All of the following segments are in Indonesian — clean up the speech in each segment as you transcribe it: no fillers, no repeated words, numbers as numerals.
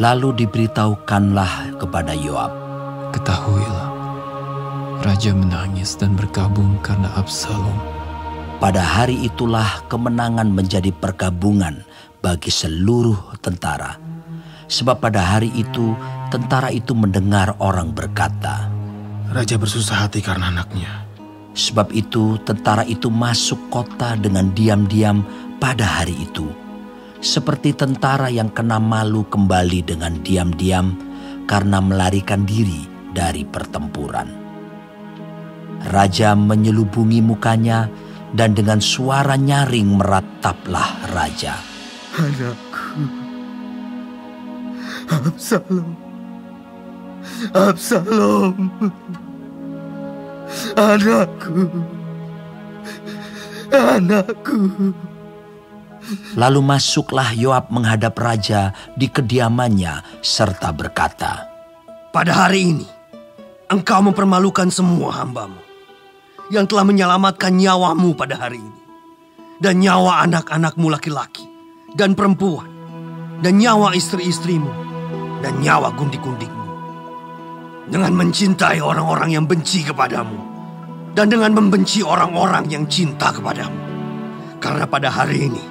Lalu diberitahukanlah kepada Yoab, "Ketahuilah, raja menangis dan berkabung karena Absalom." pada hari itulah kemenangan menjadi perkabungan bagi seluruh tentara. Sebab pada hari itu tentara itu mendengar orang berkata, "Raja bersusah hati karena anaknya." Sebab itu tentara itu masuk kota dengan diam-diam pada hari itu, seperti tentara yang kena malu kembali dengan diam-diam karena melarikan diri dari pertempuran. Raja menyelubungi mukanya dan dengan suara nyaring merataplah raja, "Anakku, Absalom, Absalom, anakku, anakku." Lalu masuklah Yoab menghadap raja di kediamannya serta berkata, "Pada hari ini, engkau mempermalukan semua hambamu yang telah menyelamatkan nyawamu pada hari ini, dan nyawa anak-anakmu laki-laki dan perempuan, dan nyawa istri-istrimu, dan nyawa gundik-gundikmu, dengan mencintai orang-orang yang benci kepadamu, dan dengan membenci orang-orang yang cinta kepadamu. Karena pada hari ini,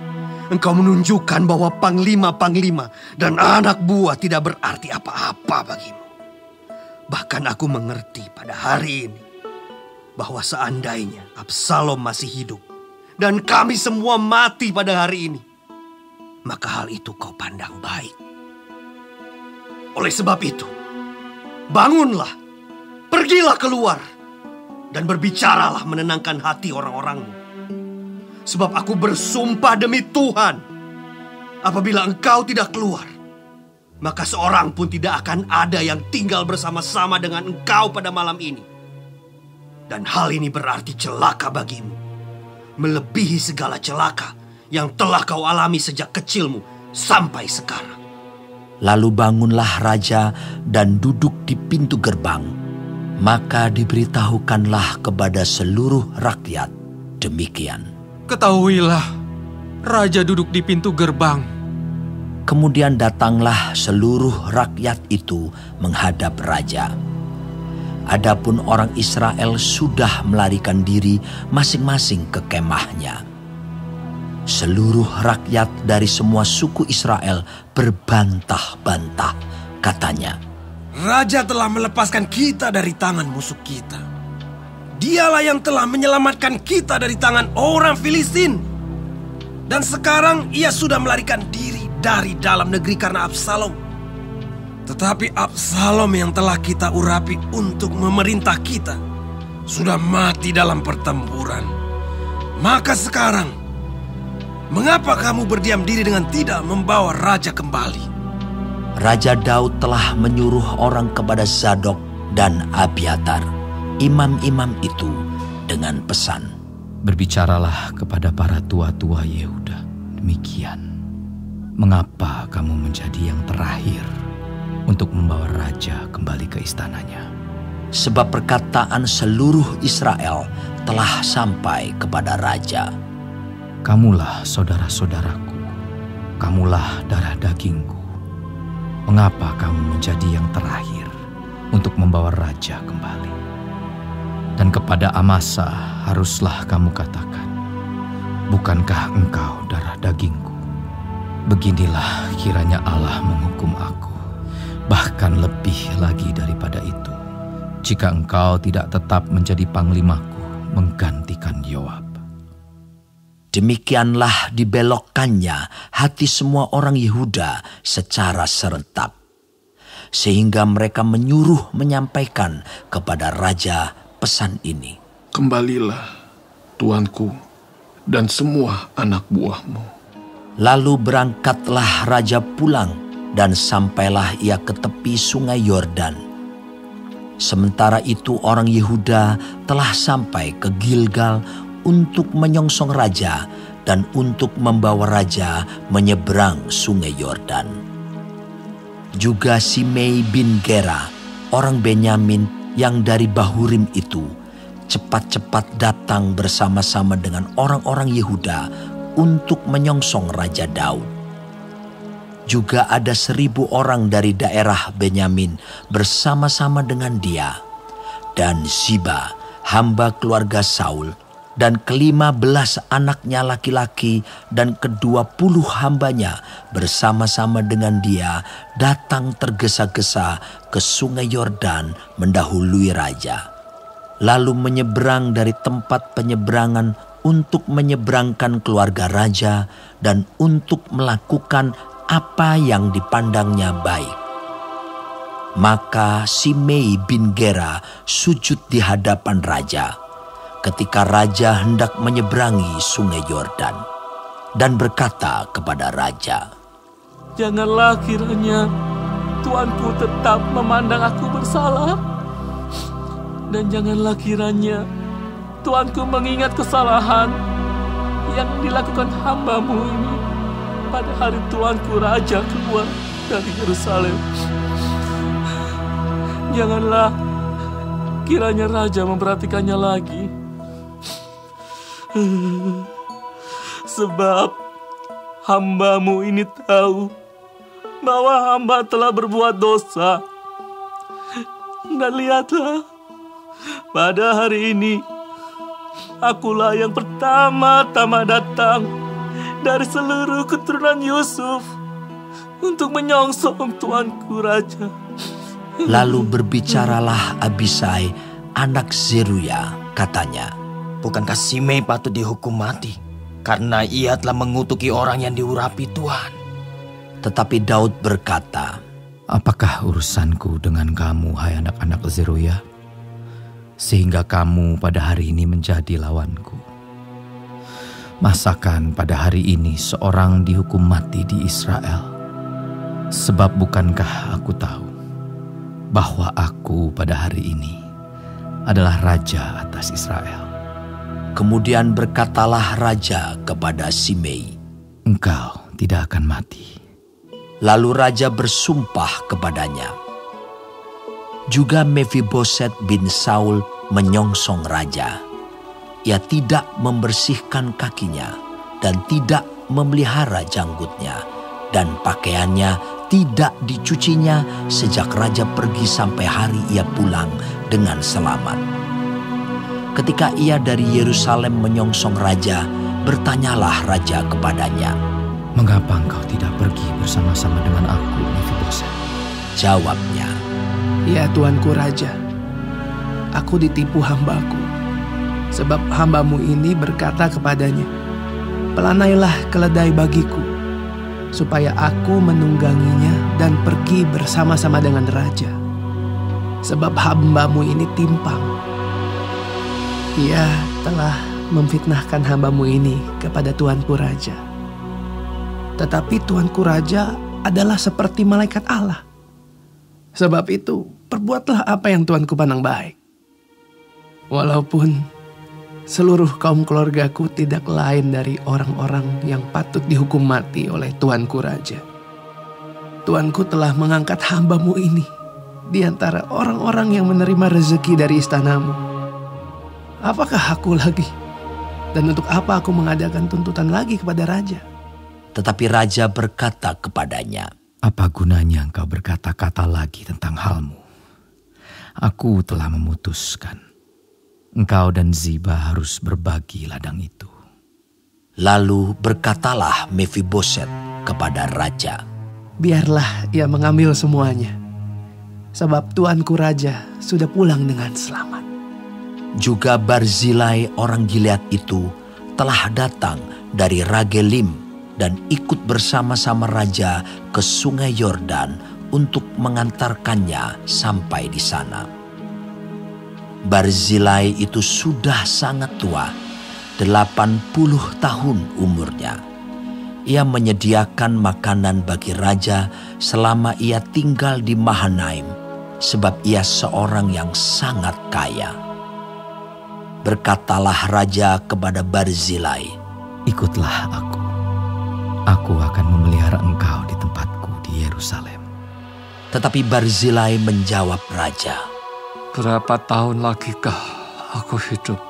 engkau menunjukkan bahwa panglima-panglima dan anak buah tidak berarti apa-apa bagimu. Bahkan aku mengerti pada hari ini bahwa seandainya Absalom masih hidup dan kami semua mati pada hari ini, maka hal itu kau pandang baik. Oleh sebab itu, bangunlah, pergilah keluar, dan berbicaralah menenangkan hati orang-orangmu. Sebab aku bersumpah demi Tuhan, apabila engkau tidak keluar, maka seorang pun tidak akan ada yang tinggal bersama-sama dengan engkau pada malam ini. Dan hal ini berarti celaka bagimu, melebihi segala celaka yang telah kau alami sejak kecilmu sampai sekarang." Lalu bangunlah raja dan duduk di pintu gerbang. Maka diberitahukanlah kepada seluruh rakyat demikian, "Ketahuilah, raja duduk di pintu gerbang." Kemudian datanglah seluruh rakyat itu menghadap raja. Adapun orang Israel sudah melarikan diri masing-masing ke kemahnya. Seluruh rakyat dari semua suku Israel berbantah-bantah, katanya, "Raja telah melepaskan kita dari tangan musuh kita. Dialah yang telah menyelamatkan kita dari tangan orang Filistin. Dan sekarang ia sudah melarikan diri dari dalam negeri karena Absalom. Tetapi Absalom yang telah kita urapi untuk memerintah kita sudah mati dalam pertempuran. Maka sekarang, mengapa kamu berdiam diri dengan tidak membawa raja kembali?" Raja Daud telah menyuruh orang kepada Zadok dan Abiatar, imam-imam itu, dengan pesan, "Berbicaralah kepada para tua-tua Yehuda demikian. Mengapa kamu menjadi yang terakhir untuk membawa raja kembali ke istananya? sebab perkataan seluruh Israel telah sampai kepada raja. Kamulah saudara-saudaraku, kamulah darah dagingku. Mengapa kamu menjadi yang terakhir untuk membawa raja kembali?" Dan kepada Amasa haruslah kamu katakan, "Bukankah engkau darah dagingku? Beginilah kiranya Allah menghukum aku, bahkan lebih lagi daripada itu, jika engkau tidak tetap menjadi panglimaku menggantikan Yoab." Demikianlah dibelokkannya hati semua orang Yehuda secara serentak, sehingga mereka menyuruh menyampaikan kepada raja pesan ini, "Kembalilah, tuanku, dan semua anak buahmu." Lalu berangkatlah raja pulang dan sampailah ia ke tepi sungai Yordan. Sementara itu orang Yehuda telah sampai ke Gilgal untuk menyongsong raja dan untuk membawa raja menyeberang sungai Yordan. Juga Simei bin Gera, orang Benyamin yang dari Bahurim itu, cepat-cepat datang bersama-sama dengan orang-orang Yehuda untuk menyongsong Raja Daud. Juga ada 1.000 orang dari daerah Benyamin bersama-sama dengan dia. Dan Ziba, hamba keluarga Saul, dan ke-15 anaknya laki-laki dan ke-20 hambanya bersama-sama dengan dia datang tergesa-gesa ke sungai Yordan mendahului raja. Lalu menyeberang dari tempat penyeberangan untuk menyeberangkan keluarga raja dan untuk melakukan apa yang dipandangnya baik. Maka Simei bin Gera sujud di hadapan raja ketika raja hendak menyeberangi sungai Yordan dan berkata kepada raja, "Janganlah kiranya tuanku tetap memandang aku bersalah, dan janganlah kiranya tuanku mengingat kesalahan yang dilakukan hamba-Mu ini pada hari tuanku raja keluar dari Yerusalem. Janganlah kiranya raja memperhatikannya lagi. Sebab hamba-Mu ini tahu bahwa hamba telah berbuat dosa. Dan lihatlah, pada hari ini akulah yang pertama-tama datang dari seluruh keturunan Yusuf untuk menyongsong tuanku raja." Lalu berbicaralah Abisai, anak Zeruya, katanya, "Bukankah Simei patut dihukum mati karena ia telah mengutuki orang yang diurapi Tuhan?" Tetapi Daud berkata, "Apakah urusanku dengan kamu, hai anak-anak Zeruya, sehingga kamu pada hari ini menjadi lawanku? Masakan pada hari ini seorang dihukum mati di Israel? Sebab bukankah aku tahu bahwa aku pada hari ini adalah raja atas Israel?" Kemudian berkatalah raja kepada Simei, "Engkau tidak akan mati." Lalu raja bersumpah kepadanya. Juga Mefiboset bin Saul menyongsong raja. Ia tidak membersihkan kakinya dan tidak memelihara janggutnya, dan pakaiannya tidak dicucinya sejak raja pergi sampai hari ia pulang dengan selamat. Ketika ia dari Yerusalem menyongsong raja, bertanyalah raja kepadanya, "Mengapa engkau tidak pergi bersama-sama dengan aku, Mefiboset?" Jawabnya, Ya tuanku raja, aku ditipu hambaku. Sebab hambamu ini berkata kepadanya, "Pelanailah keledai bagiku, supaya aku menungganginya dan pergi bersama-sama dengan raja. Sebab hambamu ini timpang. Ia telah memfitnahkan hambamu ini kepada tuanku raja. Tetapi tuanku raja adalah seperti malaikat Allah. Sebab itu, perbuatlah apa yang tuanku pandang baik. Walaupun seluruh kaum keluargaku tidak lain dari orang-orang yang patut dihukum mati oleh tuanku raja. Tuanku telah mengangkat hambamu ini di antara orang-orang yang menerima rezeki dari istanamu. Apakah aku lagi? Dan untuk apa aku mengadakan tuntutan lagi kepada raja?" tetapi raja berkata kepadanya, "Apa gunanya engkau berkata-kata lagi tentang halmu? Aku telah memutuskan. Engkau dan Ziba harus berbagi ladang itu." Lalu berkatalah Mefiboset kepada raja, "Biarlah ia mengambil semuanya, sebab tuanku raja sudah pulang dengan selamat." Juga Barzilai orang Gilead itu telah datang dari Ragelim dan ikut bersama-sama raja ke sungai Yordan untuk mengantarkannya sampai di sana. Barzilai itu sudah sangat tua, 80 tahun umurnya. Ia menyediakan makanan bagi raja selama ia tinggal di Mahanaim, sebab ia seorang yang sangat kaya. Berkatalah raja kepada Barzilai, "Ikutlah aku. Aku akan memelihara engkau di tempatku di Yerusalem." Tetapi Barzilai menjawab raja, Berapa tahun lagikah aku hidup,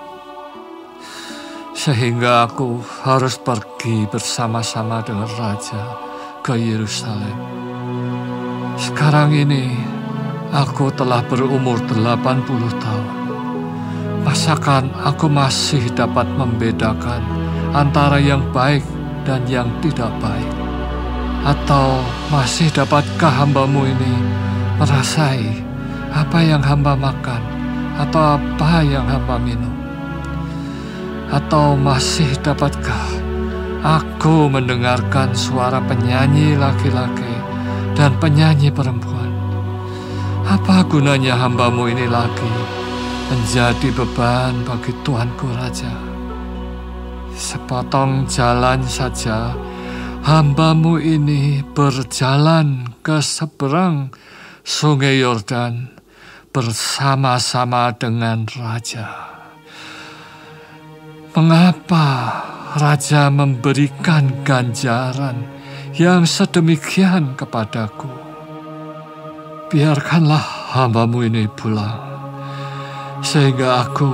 sehingga aku harus pergi bersama-sama dengan raja ke Yerusalem. Sekarang ini aku telah berumur 80 tahun. Masakan aku masih dapat membedakan antara yang baik dan yang tidak baik? Atau masih dapatkah hamba-Mu ini merasai apa yang hamba makan atau apa yang hamba minum? Atau masih dapatkah aku mendengarkan suara penyanyi laki-laki dan penyanyi perempuan? Apa gunanya hamba-Mu ini lagi menjadi beban bagi Tuanku Raja? Sepotong jalan saja hamba-Mu ini berjalan ke seberang Sungai Yordan bersama-sama dengan Raja. Mengapa Raja memberikan ganjaran yang sedemikian kepadaku? Biarkanlah hamba-Mu ini pulang, sehingga aku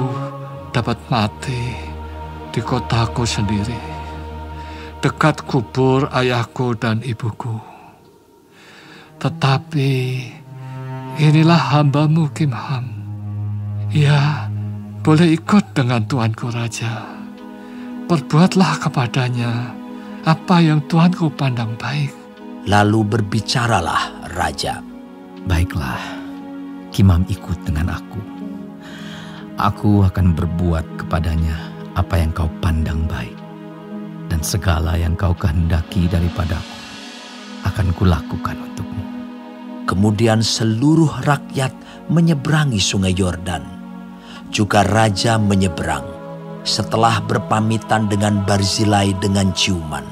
dapat mati di kotaku sendiri, dekat kubur ayahku dan ibuku. Tetapi inilah hamba-Mu Kimham. Ia boleh ikut dengan Tuanku Raja. Perbuatlah kepadanya apa yang Tuanku pandang baik. Lalu berbicaralah Raja. Baiklah, Kimham ikut dengan aku. Aku akan berbuat kepadanya apa yang kau pandang baik. Dan segala yang kau kehendaki daripadaku akan kulakukan untukmu. Kemudian seluruh rakyat menyeberangi Sungai Yordan. Juga Raja menyeberang setelah berpamitan dengan Barzilai dengan ciuman.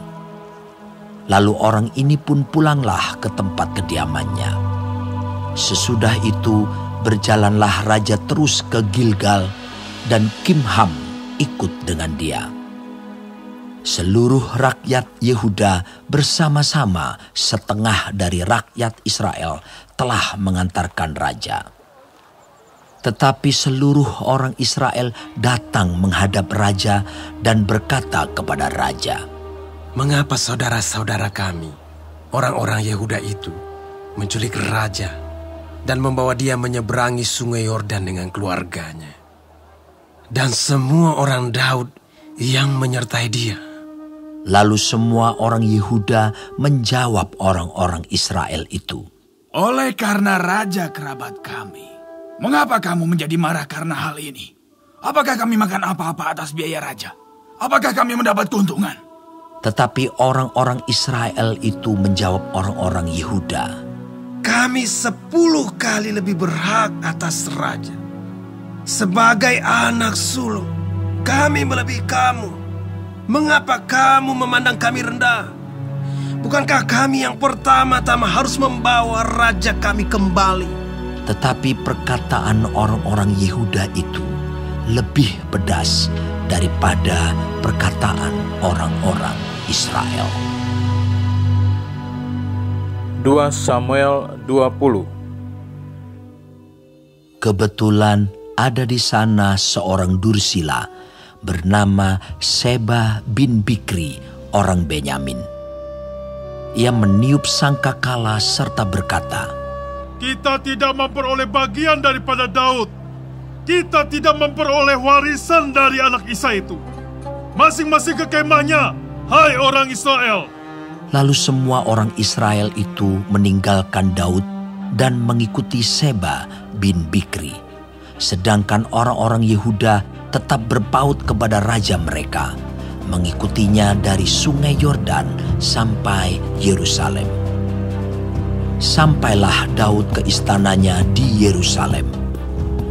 Lalu orang ini pun pulanglah ke tempat kediamannya. Sesudah itu berjalanlah Raja terus ke Gilgal dan Kimham ikut dengan dia. Seluruh rakyat Yehuda bersama-sama setengah dari rakyat Israel telah mengantarkan Raja. Tetapi seluruh orang Israel datang menghadap Raja dan berkata kepada Raja, "Mengapa saudara-saudara kami, orang-orang Yehuda itu, menculik Raja dan membawa dia menyeberangi Sungai Yordan dengan keluarganya, dan semua orang Daud yang menyertai dia?" Lalu semua orang Yehuda menjawab orang-orang Israel itu, "Oleh karena Raja kerabat kami, mengapa kamu menjadi marah karena hal ini? Apakah kami makan apa-apa atas biaya Raja? Apakah kami mendapat keuntungan?" Tetapi orang-orang Israel itu menjawab orang-orang Yehuda, "Kami 10 kali lebih berhak atas Raja. Sebagai anak sulung, kami melebihi kamu. Mengapa kamu memandang kami rendah? Bukankah kami yang pertama-tama harus membawa Raja kami kembali?" Tetapi perkataan orang-orang Yehuda itu lebih pedas daripada perkataan orang-orang Israel. 2 Samuel 20. Kebetulan ada di sana seorang dursila bernama Seba bin Bikri, orang Benyamin. Ia meniup sangkakala serta berkata, "Kita tidak memperoleh bagian daripada Daud. Kita tidak memperoleh warisan dari anak Isai itu. Masing-masing ke kemahnya, hai orang Israel." Lalu semua orang Israel itu meninggalkan Daud dan mengikuti Seba bin Bikri. Sedangkan orang-orang Yehuda tetap berpaut kepada raja mereka, mengikutinya dari Sungai Yordan sampai Yerusalem. Sampailah Daud ke istananya di Yerusalem.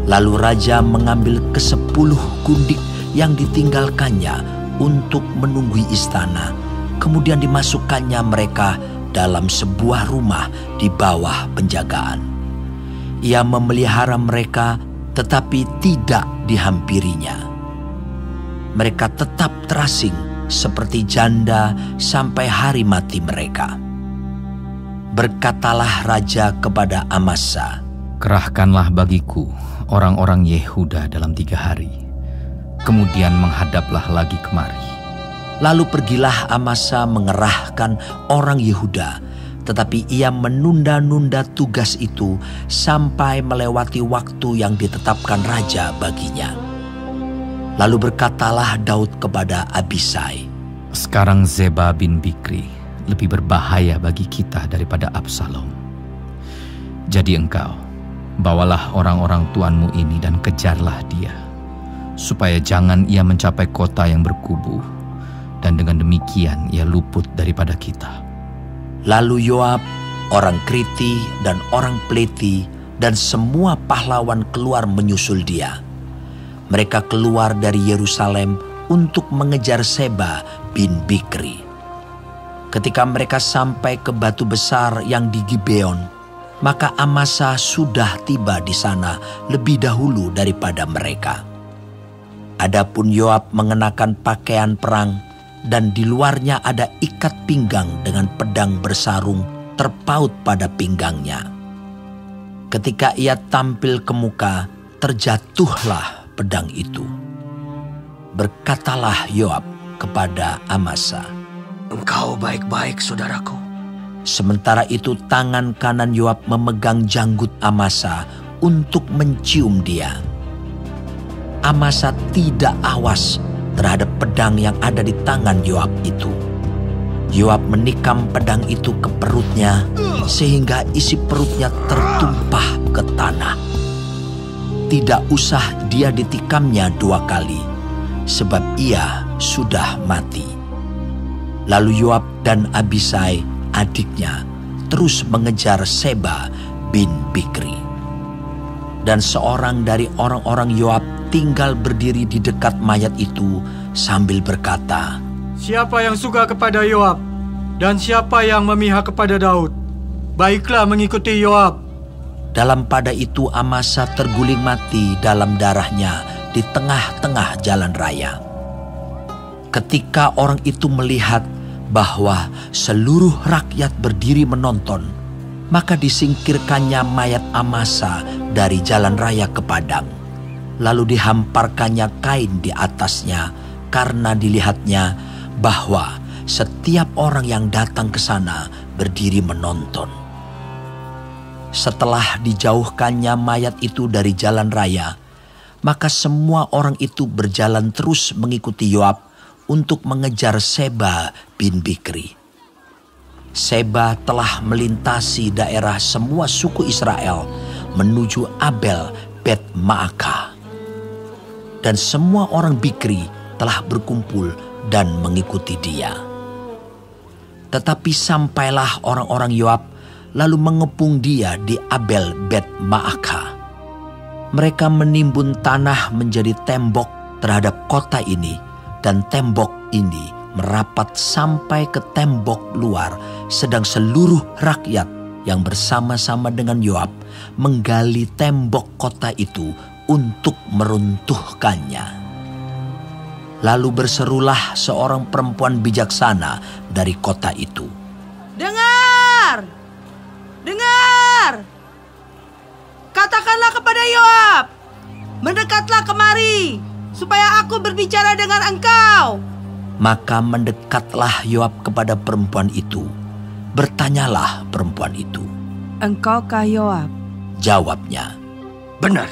Lalu raja mengambil ke-10 gundik yang ditinggalkannya untuk menunggui istana. Kemudian dimasukkannya mereka dalam sebuah rumah di bawah penjagaan. Ia memelihara mereka tetapi tidak dihampirinya. Mereka tetap terasing seperti janda sampai hari mati mereka. Berkatalah raja kepada Amasa, "Kerahkanlah bagiku orang-orang Yehuda dalam 3 hari. Kemudian menghadaplah lagi kemari. Lalu pergilah Amasa mengerahkan orang Yehuda, tetapi ia menunda-nunda tugas itu sampai melewati waktu yang ditetapkan raja baginya. Lalu berkatalah Daud kepada Abisai, "Sekarang Zeba bin Bikri lebih berbahaya bagi kita daripada Absalom. Jadi engkau, bawalah orang-orang tuanmu ini dan kejarlah dia, supaya jangan ia mencapai kota yang berkubu, dan dengan demikian ia luput daripada kita." Lalu Yoab, orang Kriti dan orang Pleti dan semua pahlawan keluar menyusul dia. Mereka keluar dari Yerusalem untuk mengejar Seba bin Bikri. Ketika mereka sampai ke batu besar yang di Gibeon, maka Amasa sudah tiba di sana lebih dahulu daripada mereka. Adapun Yoab mengenakan pakaian perang, dan di luarnya ada ikat pinggang dengan pedang bersarung terpaut pada pinggangnya. Ketika ia tampil ke muka, terjatuhlah pedang itu. Berkatalah Yoab kepada Amasa, "Engkau baik-baik, saudaraku." Sementara itu tangan kanan Yoab memegang janggut Amasa untuk mencium dia. Amasa tidak awas terhadap pedang yang ada di tangan Yoab itu. Yoab menikam pedang itu ke perutnya sehingga isi perutnya tertumpah ke tanah. Tidak usah dia ditikamnya 2 kali, sebab ia sudah mati. Lalu Yoab dan Abisai adiknya terus mengejar Seba bin Bikri. Dan seorang dari orang-orang Yoab tinggal berdiri di dekat mayat itu sambil berkata, "Siapa yang suka kepada Yoab dan siapa yang memihak kepada Daud, baiklah mengikuti Yoab." Dalam pada itu Amasa terguling mati dalam darahnya di tengah-tengah jalan raya. Ketika orang itu melihat bahwa seluruh rakyat berdiri menonton, maka disingkirkannya mayat Amasa dari jalan raya ke padang. Lalu dihamparkannya kain di atasnya, karena dilihatnya bahwa setiap orang yang datang ke sana berdiri menonton. Setelah dijauhkannya mayat itu dari jalan raya, maka semua orang itu berjalan terus mengikuti Yoab untuk mengejar Seba bin Bikri. Seba telah melintasi daerah semua suku Israel menuju Abel Bet Maaka. Dan semua orang Bikri telah berkumpul dan mengikuti dia. Tetapi sampailah orang-orang Yoab lalu mengepung dia di Abel Bet Maaka. Mereka menimbun tanah menjadi tembok terhadap kota ini, dan tembok ini merapat sampai ke tembok luar, sedang seluruh rakyat yang bersama-sama dengan Yoab menggali tembok kota itu untuk meruntuhkannya. Lalu berserulah seorang perempuan bijaksana dari kota itu, "Dengar! Dengar! Katakanlah kepada Yoab, mendekatlah kemari, supaya aku berbicara dengan engkau." Maka mendekatlah Yoab kepada perempuan itu. Bertanyalah perempuan itu, "Engkaukah Yoab?" Jawabnya, "Benar."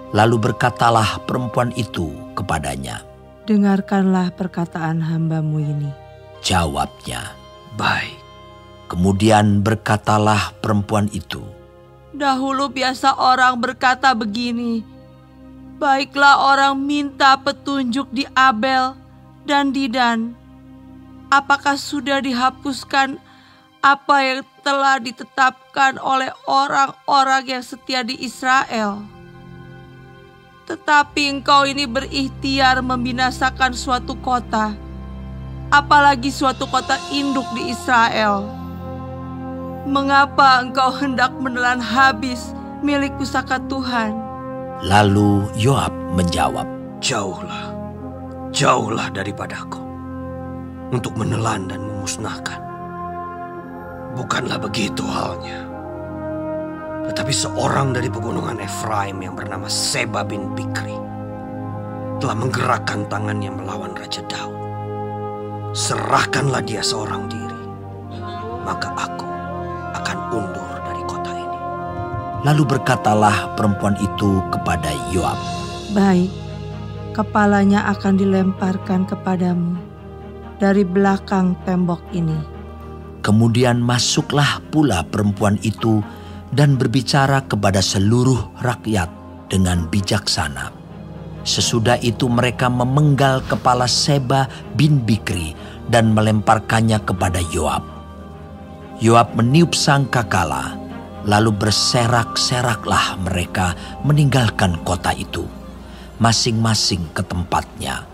Lalu berkatalah perempuan itu kepadanya, "Dengarkanlah perkataan hambamu ini." Jawabnya, "Baik." Kemudian berkatalah perempuan itu, "Dahulu biasa orang berkata begini, baiklah orang minta petunjuk di Abel dan di Dan. Apakah sudah dihapuskan apa yang telah ditetapkan oleh orang-orang yang setia di Israel? Tetapi engkau ini berikhtiar membinasakan suatu kota, apalagi suatu kota induk di Israel. Mengapa engkau hendak menelan habis milik pusaka Tuhan?" Lalu Yoab menjawab, "Jauhlah, jauhlah daripadaku untuk menelan dan memusnahkan. Bukanlah begitu halnya. Tetapi seorang dari pegunungan Efraim yang bernama Seba bin Bikri telah menggerakkan tangannya melawan Raja Daud. serahkanlah dia seorang diri, maka aku akan undur dari kota ini. Lalu berkatalah perempuan itu kepada Yoab, Baik, kepalanya akan dilemparkan kepadamu dari belakang tembok ini. Kemudian masuklah pula perempuan itu dan berbicara kepada seluruh rakyat dengan bijaksana. Sesudah itu mereka memenggal kepala Seba bin Bikri dan melemparkannya kepada Yoab. Yoab meniup sangkakala, lalu berserak-seraklah mereka meninggalkan kota itu, masing-masing ke tempatnya.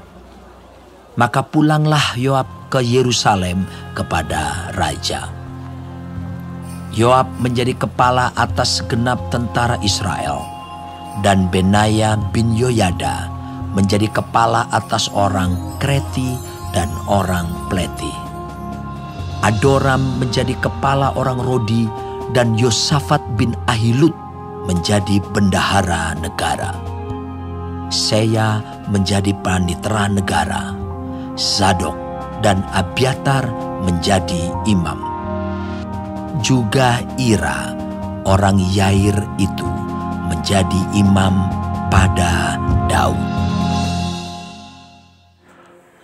Maka pulanglah Yoab ke Yerusalem kepada raja. Yoab menjadi kepala atas segenap tentara Israel, dan Benaya bin Yoyada menjadi kepala atas orang Kreti dan orang Pleti. Adoram menjadi kepala orang Rodi, dan Yosafat bin Ahilud menjadi bendahara negara. Seya menjadi panitera negara. Zadok dan Abiatar menjadi imam. Juga Ira, orang Yair itu, menjadi imam pada Daud.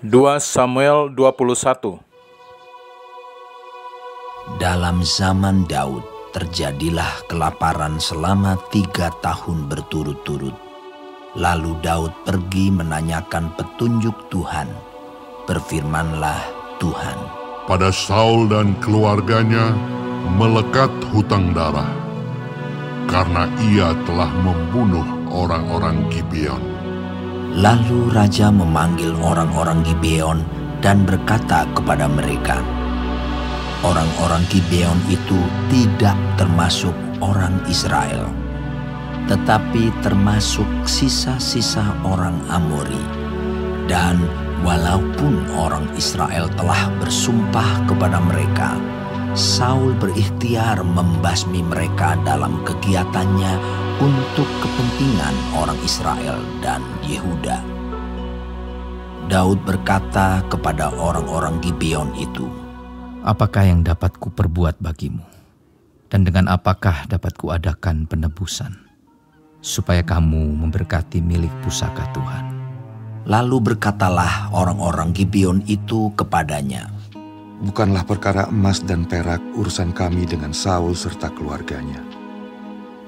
2 Samuel 21. Dalam zaman Daud terjadilah kelaparan selama 3 tahun berturut-turut. Lalu Daud pergi menanyakan petunjuk Tuhan. Berfirmanlah Tuhan, pada Saul dan keluarganya melekat hutang darah, karena ia telah membunuh orang-orang Gibeon. Lalu raja memanggil orang-orang Gibeon dan berkata kepada mereka, orang-orang Gibeon itu tidak termasuk orang Israel, tetapi termasuk sisa-sisa orang Amori. Dan walaupun orang Israel telah bersumpah kepada mereka, Saul berikhtiar membasmi mereka dalam kegiatannya untuk kepentingan orang Israel dan Yehuda. Daud berkata kepada orang-orang Gibeon itu, apakah yang dapat kuperbuat bagimu? Dan dengan apakah dapat kuadakan penebusan, supaya kamu memberkati milik pusaka Tuhan? Lalu berkatalah orang-orang Gibeon itu kepadanya, bukanlah perkara emas dan perak urusan kami dengan Saul serta keluarganya.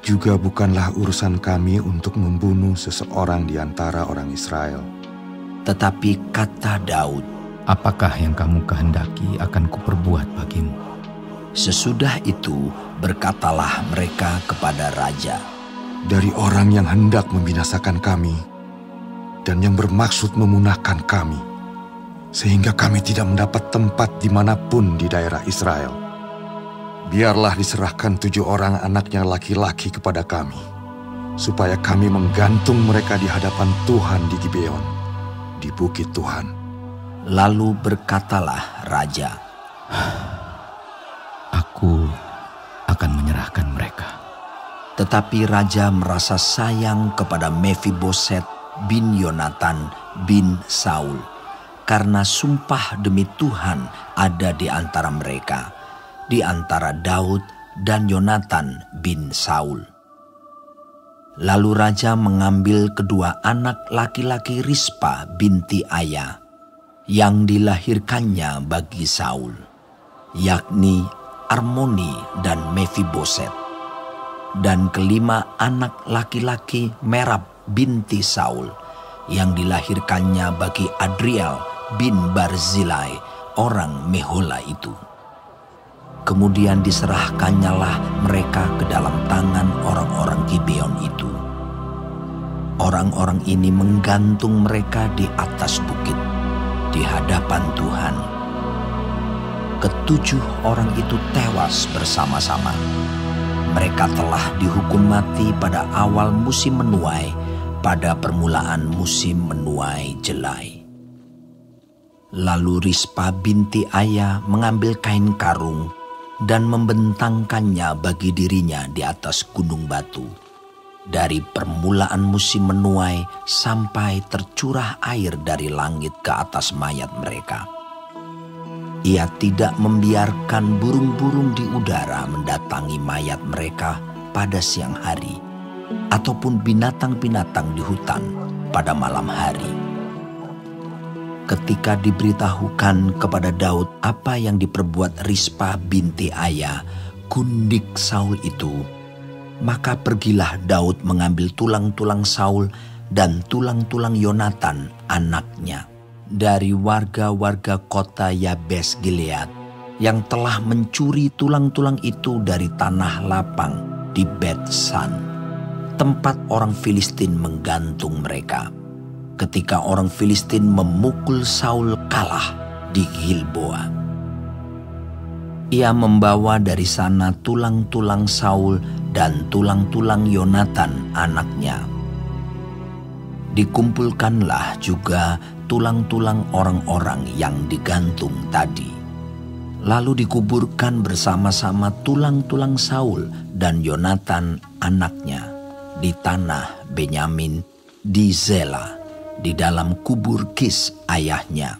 Juga bukanlah urusan kami untuk membunuh seseorang di antara orang Israel. Tetapi kata Daud, apakah yang kamu kehendaki akan kuperbuat bagimu? Sesudah itu berkatalah mereka kepada raja, dari orang yang hendak membinasakan kami dan yang bermaksud memunahkan kami, sehingga kami tidak mendapat tempat dimanapun di daerah Israel. Biarlah diserahkan 7 orang anaknya laki-laki kepada kami, supaya kami menggantung mereka di hadapan Tuhan di Gibeon, di bukit Tuhan. Lalu berkatalah raja, aku akan menyerahkan mereka. Tetapi raja merasa sayang kepada Mefiboset bin Yonatan bin Saul, karena sumpah demi Tuhan ada di antara mereka, di antara Daud dan Yonatan bin Saul. Lalu raja mengambil kedua anak laki-laki Rispa binti Aya, yang dilahirkannya bagi Saul, yakni Armoni dan Mefiboset, dan kelima anak laki-laki Merab binti Saul, yang dilahirkannya bagi Adriel bin Barzilai, orang Mehola itu. Kemudian diserahkannyalah mereka ke dalam tangan orang-orang Gibeon itu. Orang-orang ini menggantung mereka di atas bukit, di hadapan Tuhan. Ke-7 orang itu tewas bersama-sama. Mereka telah dihukum mati pada awal musim menuai, pada permulaan musim menuai jelai. Lalu Rispa binti Aya mengambil kain karung dan membentangkannya bagi dirinya di atas gunung batu, dari permulaan musim menuai sampai tercurah air dari langit ke atas mayat mereka. Ia tidak membiarkan burung-burung di udara mendatangi mayat mereka pada siang hari, ataupun binatang-binatang di hutan pada malam hari. Ketika diberitahukan kepada Daud apa yang diperbuat Rispa binti Aya, gundik Saul itu, maka pergilah Daud mengambil tulang-tulang Saul dan tulang-tulang Yonatan anaknya dari warga-warga kota Yabes Gilead yang telah mencuri tulang-tulang itu dari tanah lapang di Bet-San, tempat orang Filistin menggantung mereka ketika orang Filistin memukul Saul kalah di Gilboa. Ia membawa dari sana tulang-tulang Saul dan tulang-tulang Yonatan anaknya. Dikumpulkanlah juga tulang-tulang orang-orang yang digantung tadi. Lalu dikuburkan bersama-sama tulang-tulang Saul dan Yonatan anaknya di tanah Benyamin di Zela, di dalam kubur Kis ayahnya.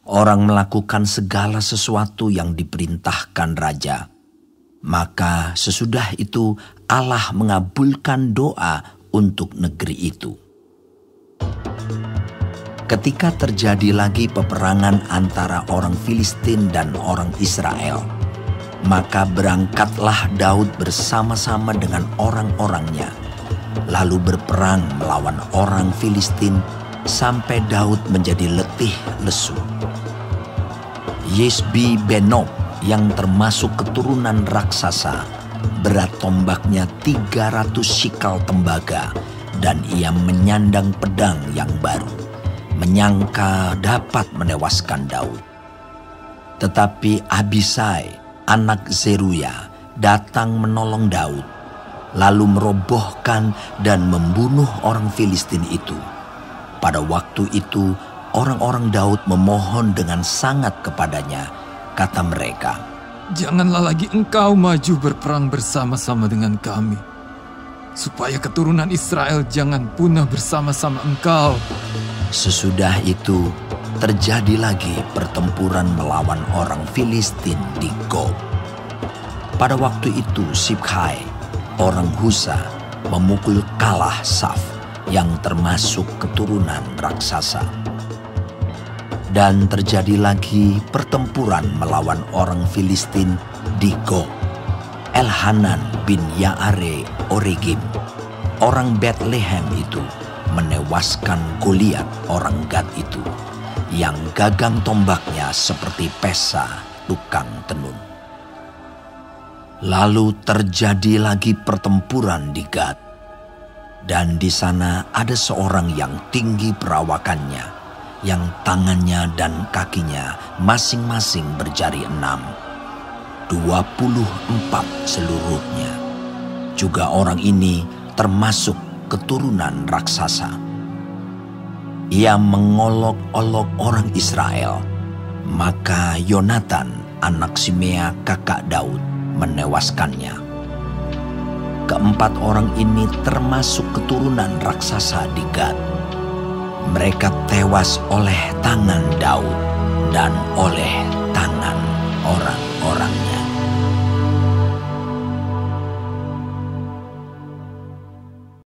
Orang melakukan segala sesuatu yang diperintahkan raja. Maka sesudah itu Allah mengabulkan doa untuk negeri itu. Ketika terjadi lagi peperangan antara orang Filistin dan orang Israel, maka berangkatlah Daud bersama-sama dengan orang-orangnya, lalu berperang melawan orang Filistin sampai Daud menjadi letih lesu. Yesbi Benob yang termasuk keturunan raksasa, berat tombaknya 300 shikal tembaga, dan ia menyandang pedang yang baru, menyangka dapat menewaskan Daud. Tetapi Abisai, anak Zeruya, datang menolong Daud, lalu merobohkan dan membunuh orang Filistin itu. Pada waktu itu, orang-orang Daud memohon dengan sangat kepadanya. Kata mereka, "Janganlah lagi engkau maju berperang bersama-sama dengan kami, supaya keturunan Israel jangan punah bersama-sama engkau." Sesudah itu, terjadi lagi pertempuran melawan orang Filistin di Gob. Pada waktu itu Sibkai, orang Husa, memukul kalah Saf, yang termasuk keturunan raksasa. Dan terjadi lagi pertempuran melawan orang Filistin di Gob. Elhanan bin Yaare Oregim, orang Bethlehem itu, menewaskan Goliat orang Gad itu, yang gagang tombaknya seperti pesa tukang tenun. Lalu terjadi lagi pertempuran di Gad. Dan di sana ada seorang yang tinggi perawakannya, yang tangannya dan kakinya masing-masing berjari 6, 24 seluruhnya. Juga orang ini termasuk keturunan raksasa. Ia mengolok-olok orang Israel, maka Yonatan, anak Simea kakak Daud, menewaskannya. Keempat orang ini termasuk keturunan raksasa di Gad. Mereka tewas oleh tangan Daud dan oleh tangan orang